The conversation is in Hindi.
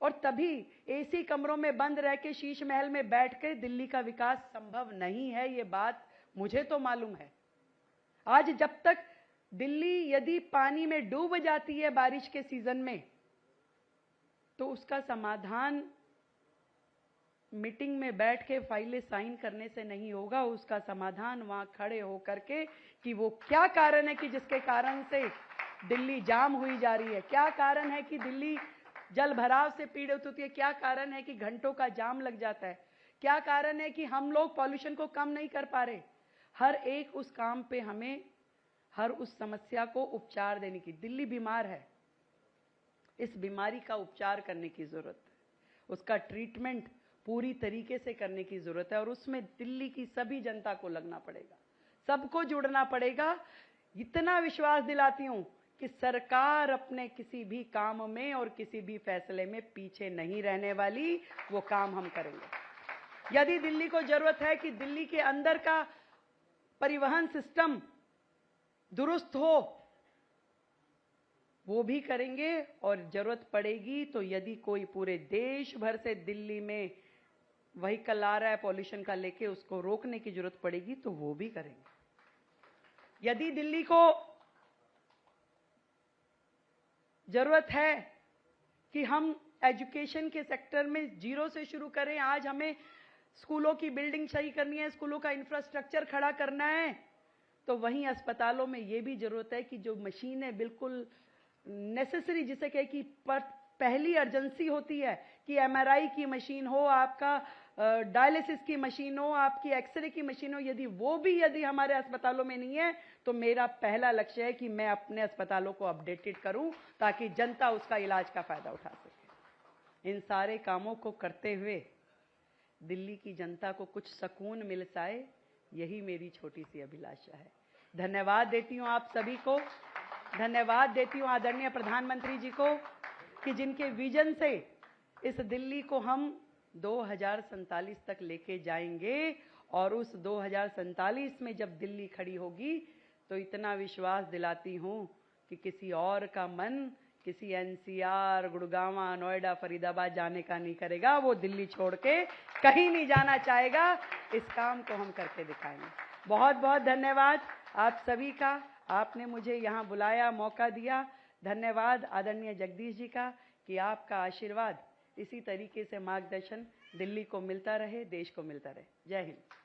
और तभी एसी कमरों में बंद रह के शीश महल में बैठ के दिल्ली का विकास संभव नहीं है। ये बात मुझे तो मालूम है। आज जब तक दिल्ली यदि पानी में डूब जाती है बारिश के सीजन में, तो उसका समाधान मीटिंग में बैठ के फाइलें साइन करने से नहीं होगा। उसका समाधान वहां खड़े होकर के कि वो क्या कारण है कि जिसके कारण से दिल्ली जाम हुई जा रही है, क्या कारण है कि दिल्ली जल भराव से पीड़ित होती है, क्या कारण है कि घंटों का जाम लग जाता है, क्या कारण है कि हम लोग पॉल्यूशन को कम नहीं कर पा रहे। हर एक उस काम पे हमें हर उस समस्या को उपचार देने की, दिल्ली बीमार है, इस बीमारी का उपचार करने की जरूरत है, उसका ट्रीटमेंट पूरी तरीके से करने की जरूरत है। और उसमें दिल्ली की सभी जनता को लगना पड़ेगा, सबको जुड़ना पड़ेगा। इतना विश्वास दिलाती हूं कि सरकार अपने किसी भी काम में और किसी भी फैसले में पीछे नहीं रहने वाली, वो काम हम करेंगे। यदि दिल्ली को जरूरत है कि दिल्ली के अंदर का परिवहन सिस्टम दुरुस्त हो, वो भी करेंगे। और जरूरत पड़ेगी तो यदि कोई पूरे देश भर से दिल्ली में व्हीकल आ रहा है पॉल्यूशन का लेके, उसको रोकने की जरूरत पड़ेगी तो वो भी करेंगे। यदि दिल्ली को जरूरत है कि हम एजुकेशन के सेक्टर में जीरो से शुरू करें, आज हमें स्कूलों की बिल्डिंग सही करनी है, स्कूलों का इंफ्रास्ट्रक्चर खड़ा करना है, तो वहीं अस्पतालों में ये भी जरूरत है कि जो मशीनें बिल्कुल नेसेसरी, जिसे कहे कि पहली अर्जेंसी होती है कि एमआरआई की मशीन हो, आपका डायलिसिस की मशीन हो, आपकी एक्सरे की मशीन हो, यदि हमारे अस्पतालों में नहीं है तो मेरा पहला लक्ष्य है कि मैं अपने अस्पतालों को अपडेटेड करूं ताकि जनता उसका इलाज का फायदा उठा सके। इन सारे कामों को करते हुए दिल्ली की जनता को कुछ सुकून मिल जाए, यही मेरी छोटी सी अभिलाषा है। धन्यवाद देती हूं आप सभी को, धन्यवाद देती हूं आदरणीय प्रधानमंत्री जी को कि जिनके विजन से इस दिल्ली को हम 2047 तक लेके जाएंगे। और उस 2047 में जब दिल्ली खड़ी होगी तो इतना विश्वास दिलाती हूं कि किसी और का मन किसी एनसीआर, गुड़गांव, नोएडा, फरीदाबाद जाने का नहीं करेगा। वो दिल्ली छोड़ के कहीं नहीं जाना चाहेगा। इस काम को हम करके दिखाएंगे। बहुत बहुत धन्यवाद आप सभी का, आपने मुझे यहाँ बुलाया, मौका दिया। धन्यवाद आदरणीय जगदीश जी का कि आपका आशीर्वाद, इसी तरीके से मार्गदर्शन दिल्ली को मिलता रहे, देश को मिलता रहे। जय हिंद।